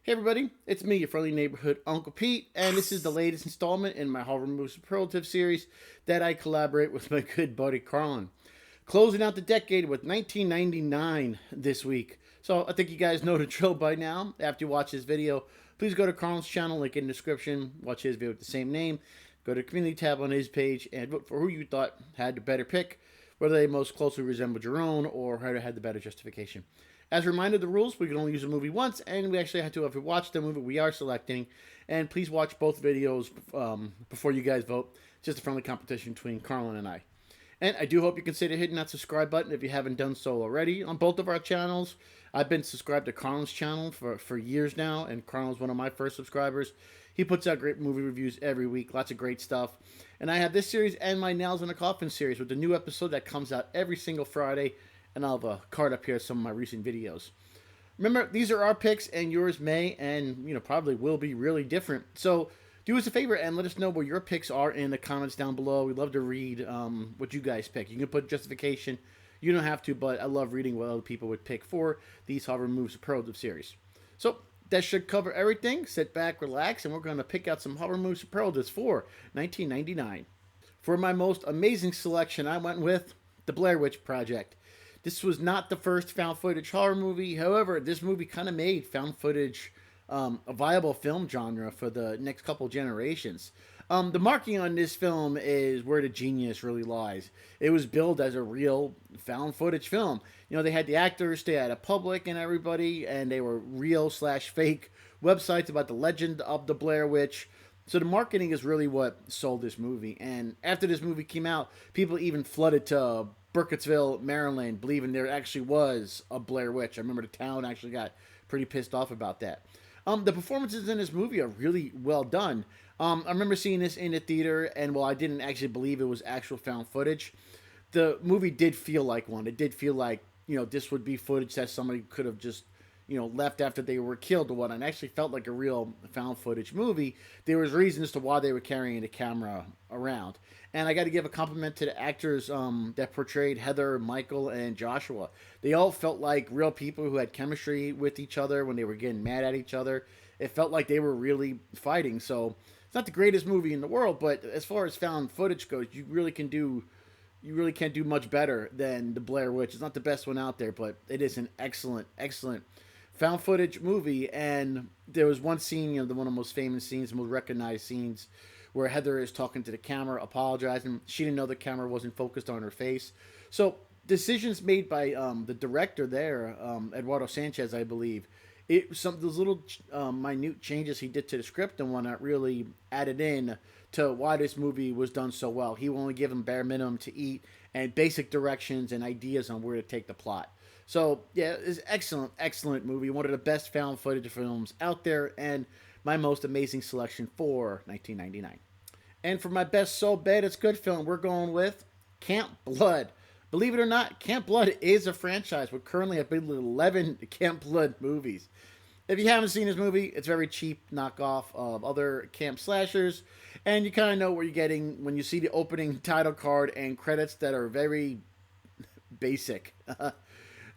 Hey everybody, it's me, your friendly neighborhood Uncle Pete, and this is the latest installment in my Horror Movie Superlatives series that I collaborate with my good buddy Carlin. Closing out the decade with 1999 this week. So I think you guys know the drill by now. After you watch this video, please go to Carlin's channel, link in the description, watch his video with the same name, go to the community tab on his page, and vote for who you thought had the better pick, whether they most closely resembled your own or who had the better justification. As a reminder, the rules, we can only use a movie once, and we actually have to, if we watch the movie we are selecting, and please watch both videos before you guys vote. It's just a friendly competition between Carlin and I. And I do hope you consider hitting that subscribe button if you haven't done so already on both of our channels. I've been subscribed to Carlin's channel for years now, and Carlin's one of my first subscribers. He puts out great movie reviews every week, lots of great stuff. And I have this series and my Nails in a Coffin series with the new episode that comes out every single Friday. And I'll have a card up here of some of my recent videos. Remember, these are our picks, and yours may and probably will be really different. So do us a favor and let us know where your picks are in the comments down below. We'd love to read what you guys pick. You can put justification. You don't have to, but I love reading what other people would pick for these Horror Movie Superlative series. So that should cover everything. Sit back, relax, and we're going to pick out some Horror Movie Superlatives for 1999. For my most amazing selection, I went with The Blair Witch Project. This was not the first found footage horror movie. However, this movie kind of made found footage a viable film genre for the next couple generations. The marking on this film is where the genius really lies. It was billed as a real found footage film. They had the actors, they had a public and everybody, and they were real/fake websites about the legend of the Blair Witch. So the marketing is really what sold this movie. And after this movie came out, people even flooded to Burkittsville, Maryland, believing there actually was a Blair Witch. I remember the town actually got pretty pissed off about that. The performances in this movie are really well done. I remember seeing this in the theater, and while I didn't actually believe it was actual found footage, the movie did feel like one. It did feel like, this would be footage that somebody could have just left after they were killed or what, and actually felt like a real found footage movie. There was reasons to why they were carrying the camera around. And I got to give a compliment to the actors that portrayed Heather, Michael, and Joshua. They all felt like real people who had chemistry with each other when they were getting mad at each other. It felt like they were really fighting. So it's not the greatest movie in the world, but as far as found footage goes, you really can't do much better than The Blair Witch. It's not the best one out there, but it is an excellent found footage movie. And there was one scene, one of the most famous scenes, the most recognized scenes, where Heather is talking to the camera, apologizing. She didn't know the camera wasn't focused on her face. So decisions made by the director there, Eduardo Sanchez, I believe, those little minute changes he did to the script and whatnot really added in to why this movie was done so well. He will only give them bare minimum to eat and basic directions and ideas on where to take the plot. So yeah, it's excellent movie. One of the best found footage films out there, and my most amazing selection for 1999. And for my best so bad it's good film, we're going with Camp Blood. Believe it or not, Camp Blood is a franchise. We're currently at 11 Camp Blood movies. If you haven't seen this movie, it's a very cheap knockoff of other camp slashers, and you kind of know what you're getting when you see the opening title card and credits that are very basic.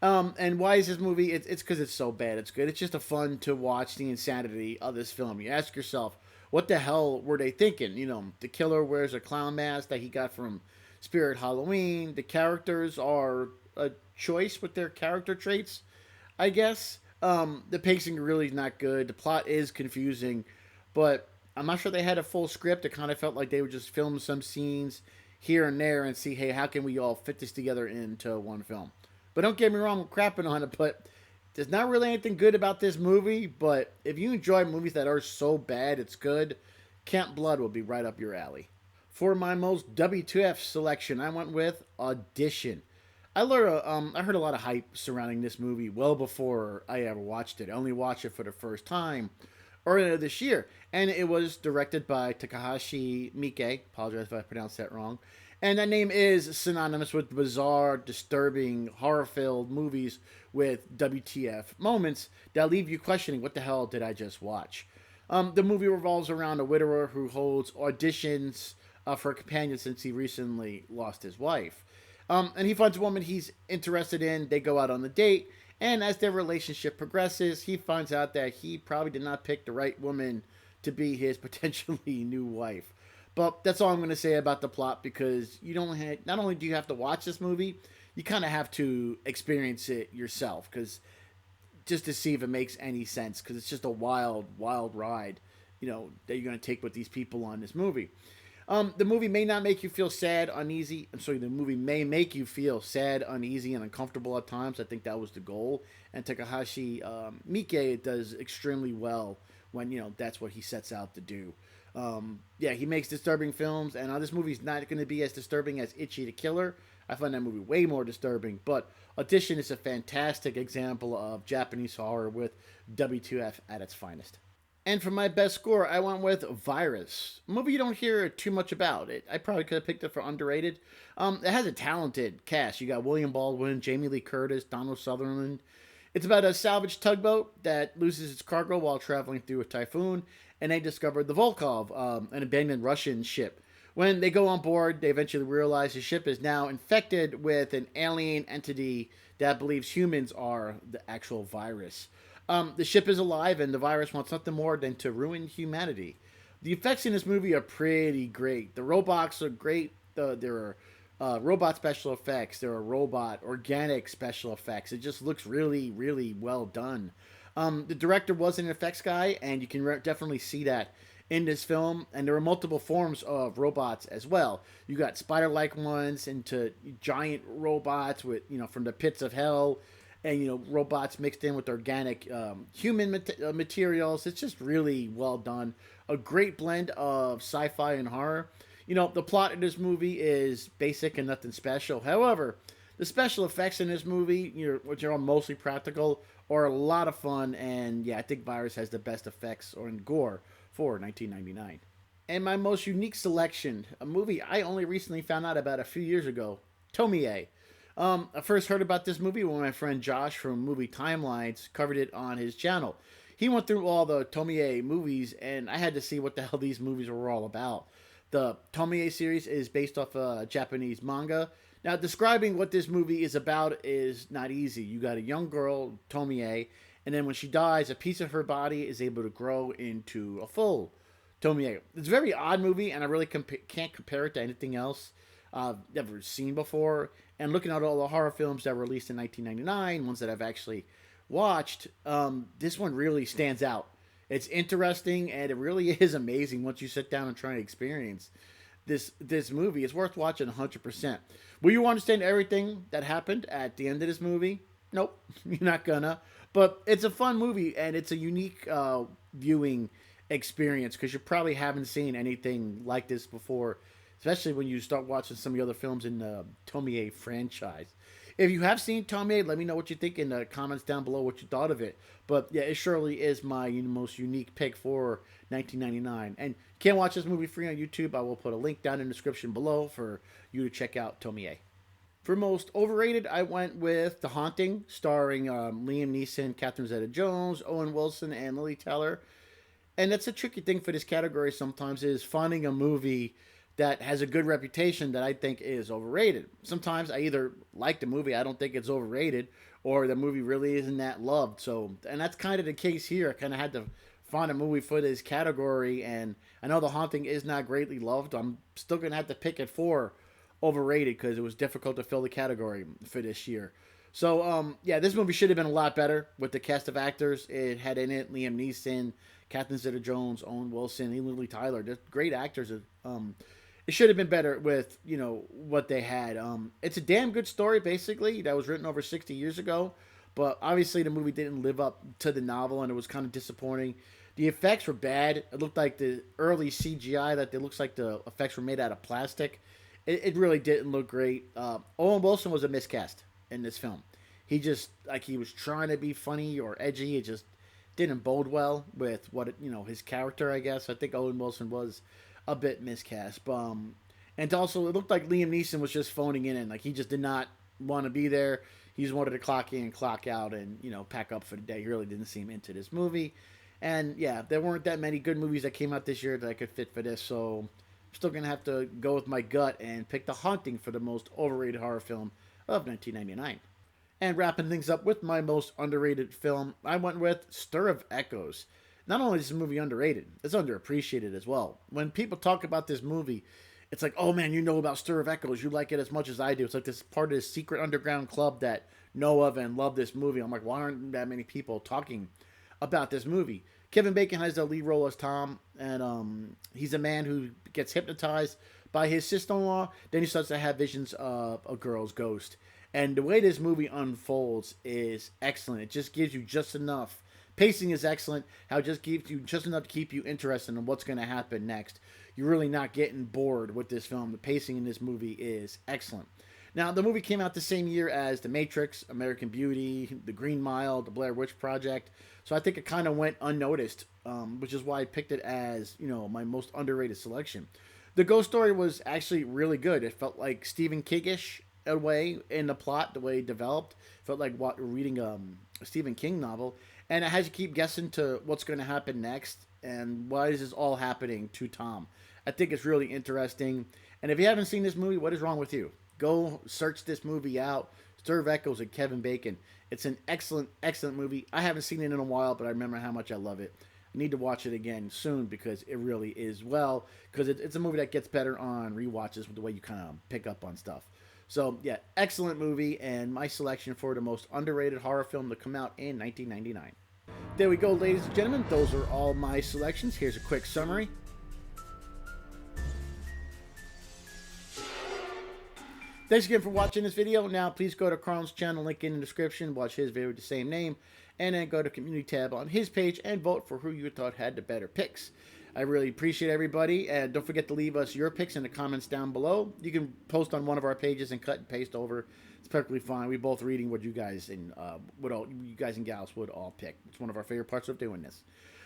And why is this movie? It's because it's so bad. It's good. It's just a fun to watch the insanity of this film. You ask yourself, what the hell were they thinking? The killer wears a clown mask that he got from Spirit Halloween. The characters are a choice with their character traits, I guess. The pacing really is not good. The plot is confusing, but I'm not sure they had a full script. It kind of felt like they would just film some scenes here and there and see, hey, how can we all fit this together into one film? But don't get me wrong, I'm crapping on it, but there's not really anything good about this movie. But if you enjoy movies that are so bad it's good, Camp Blood will be right up your alley. For my most W2F selection, I went with Audition. I heard a lot of hype surrounding this movie well before I ever watched it. I only watched it for the first time earlier this year, and it was directed by Takahashi Miike. Apologize if I pronounced that wrong. And that name is synonymous with bizarre, disturbing, horror-filled movies with WTF moments that leave you questioning, what the hell did I just watch? The movie revolves around a widower who holds auditions for a companion since he recently lost his wife. And he finds a woman he's interested in. They go out on the date, And as their relationship progresses, he finds out that he probably did not pick the right woman to be his potentially new wife. But that's all I'm going to say about the plot, because you don't have, not only do you have to watch this movie, you kind of have to experience it yourself, because just to see if it makes any sense, because it's just a wild, wild ride, that you're going to take with these people on this movie. The movie may not make you feel sad, uneasy. I'm sorry, the movie may make you feel sad, uneasy, and uncomfortable at times. I think that was the goal. And Takahashi Miike does extremely well when, that's what he sets out to do. Yeah, he makes disturbing films, and this movie's not going to be as disturbing as Itchy the Killer. I find that movie way more disturbing, but Audition is a fantastic example of Japanese horror with W2F at its finest. And for my best score, I went with Virus. A movie you don't hear too much about. I probably could have picked it for underrated. It has a talented cast. You got William Baldwin, Jamie Lee Curtis, Donald Sutherland. It's about a salvage tugboat that loses its cargo while traveling through a typhoon, and they discover the Volkov, an abandoned Russian ship. When they go on board, they eventually realize the ship is now infected with an alien entity that believes humans are the actual virus. The ship is alive, and the virus wants nothing more than to ruin humanity. The effects in this movie are pretty great. The robots are great. There are robot special effects. There are robot organic special effects. It just looks really, really well done. The director was an effects guy, and you can definitely see that in this film. And there are multiple forms of robots as well. You got spider-like ones into giant robots with, from the pits of hell, and robots mixed in with organic human materials. It's just really well done. A great blend of sci-fi and horror. The plot of this movie is basic and nothing special. However, the special effects in this movie, which are all mostly practical, are a lot of fun. And yeah, I think Virus has the best effects or in gore for 1999. And my most unique selection, a movie I only recently found out about a few years ago, Tomi. I first heard about this movie when my friend Josh from Movie Timelines covered it on his channel. He went through all the Tomie movies, and I had to see what the hell these movies were all about. The Tomie series is based off a Japanese manga. Now, describing what this movie is about is not easy. You got a young girl, Tomie, and then when she dies, a piece of her body is able to grow into a full Tomie. It's a very odd movie, and I really can't compare it to anything else I've ever seen before. And looking at all the horror films that were released in 1999, ones that I've actually watched, this one really stands out. It's interesting, and it really is amazing once you sit down and try to experience this movie. It's worth watching 100%. Will you understand everything that happened at the end of this movie? Nope, you're not gonna. But it's a fun movie, and it's a unique viewing experience, because you probably haven't seen anything like this before, especially when you start watching some of the other films in the Tomie franchise. If you have seen Tomie, let me know what you think in the comments down below, what you thought of it. But yeah, it surely is my most unique pick for 1999. And you can't watch this movie free on YouTube. I will put a link down in the description below for you to check out Tomie. For most overrated, I went with The Haunting, starring Liam Neeson, Catherine Zeta-Jones, Owen Wilson, and Lily Taylor. And that's a tricky thing for this category sometimes, is finding a movie that has a good reputation that I think is overrated. Sometimes I either like the movie, I don't think it's overrated, or the movie really isn't that loved. So, and that's kind of the case here. I kind of had to find a movie for this category, and I know The Haunting is not greatly loved. I'm still going to have to pick it for overrated, because it was difficult to fill the category for this year. So, yeah, this movie should have been a lot better with the cast of actors. It had in it Liam Neeson, Catherine Zeta-Jones, Owen Wilson, and Lily Tyler. They're great actors. It should have been better with, what they had. It's a damn good story, basically, that was written over 60 years ago. But obviously the movie didn't live up to the novel, and it was kind of disappointing. The effects were bad. It looked like the early CGI, that it looks like the effects were made out of plastic. It really didn't look great. Owen Wilson was a miscast in this film. He was trying to be funny or edgy. It just didn't bode well with his character, I guess. I think Owen Wilson was a bit miscast. And also, it looked like Liam Neeson was just phoning in, and like he just did not want to be there. He just wanted to clock in, clock out, and pack up for the day. He really didn't seem into this movie. And yeah, there weren't that many good movies that came out this year that I could fit for this, so I'm still gonna have to go with my gut and pick The Haunting for the most overrated horror film of 1999. And wrapping things up with my most underrated film, I went with Stir of Echoes. Not only is this movie underrated, it's underappreciated as well. When people talk about this movie, it's like, oh man, you know about Stir of Echoes. You like it as much as I do. It's like this part of this secret underground club that know of and love this movie. I'm like, why aren't that many people talking about this movie? Kevin Bacon has the lead role as Tom, and he's a man who gets hypnotized by his sister-in-law. Then he starts to have visions of a girl's ghost. And the way this movie unfolds is excellent. It just gives you just enough. Pacing is excellent. How it just gives you just enough to keep you interested in what's going to happen next. You're really not getting bored with this film. The pacing in this movie is excellent. Now, the movie came out the same year as The Matrix, American Beauty, The Green Mile, The Blair Witch Project. So I think it kind of went unnoticed, which is why I picked it as, my most underrated selection. The ghost story was actually really good. It felt like Stephen King-ish a way in the plot, the way it developed. It felt like reading a Stephen King novel. And it has you keep guessing to what's going to happen next and why is this all happening to Tom. I think it's really interesting. And if you haven't seen this movie, what is wrong with you? Go search this movie out. Stir of Echoes and Kevin Bacon. It's an excellent, excellent movie. I haven't seen it in a while, but I remember how much I love it. I need to watch it again soon because it really is well. Because it's a movie that gets better on rewatches with the way you kind of pick up on stuff. So, yeah, excellent movie and my selection for the most underrated horror film to come out in 1999. There we go, ladies and gentlemen. Those are all my selections. Here's a quick summary. Thanks again for watching this video. Now, please go to Carl's channel, link in the description, watch his video with the same name, and then go to Community tab on his page and vote for who you thought had the better picks. I really appreciate everybody, and don't forget to leave us your picks in the comments down below. You can post on one of our pages and cut and paste over. It's perfectly fine. We both reading what you guys and you guys and gals would all pick. It's one of our favorite parts of doing this.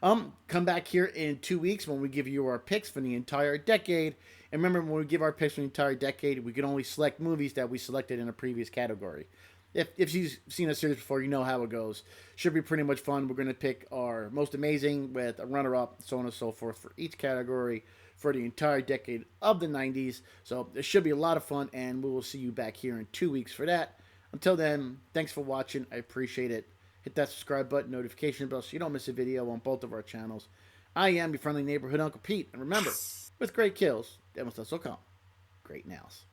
Come back here in 2 weeks when we give you our picks for the entire decade. And remember, when we give our picks for the entire decade, we can only select movies that we selected in a previous category. If you've seen a series before, you know how it goes. Should be pretty much fun. We're going to pick our most amazing with a runner-up, so on and so forth, for each category for the entire decade of the 90s. So it should be a lot of fun, and we will see you back here in 2 weeks for that. Until then, thanks for watching. I appreciate it. Hit that subscribe button, notification bell, so you don't miss a video on both of our channels. I am your friendly neighborhood Uncle Pete. And remember, with great kills, there must also come great nails.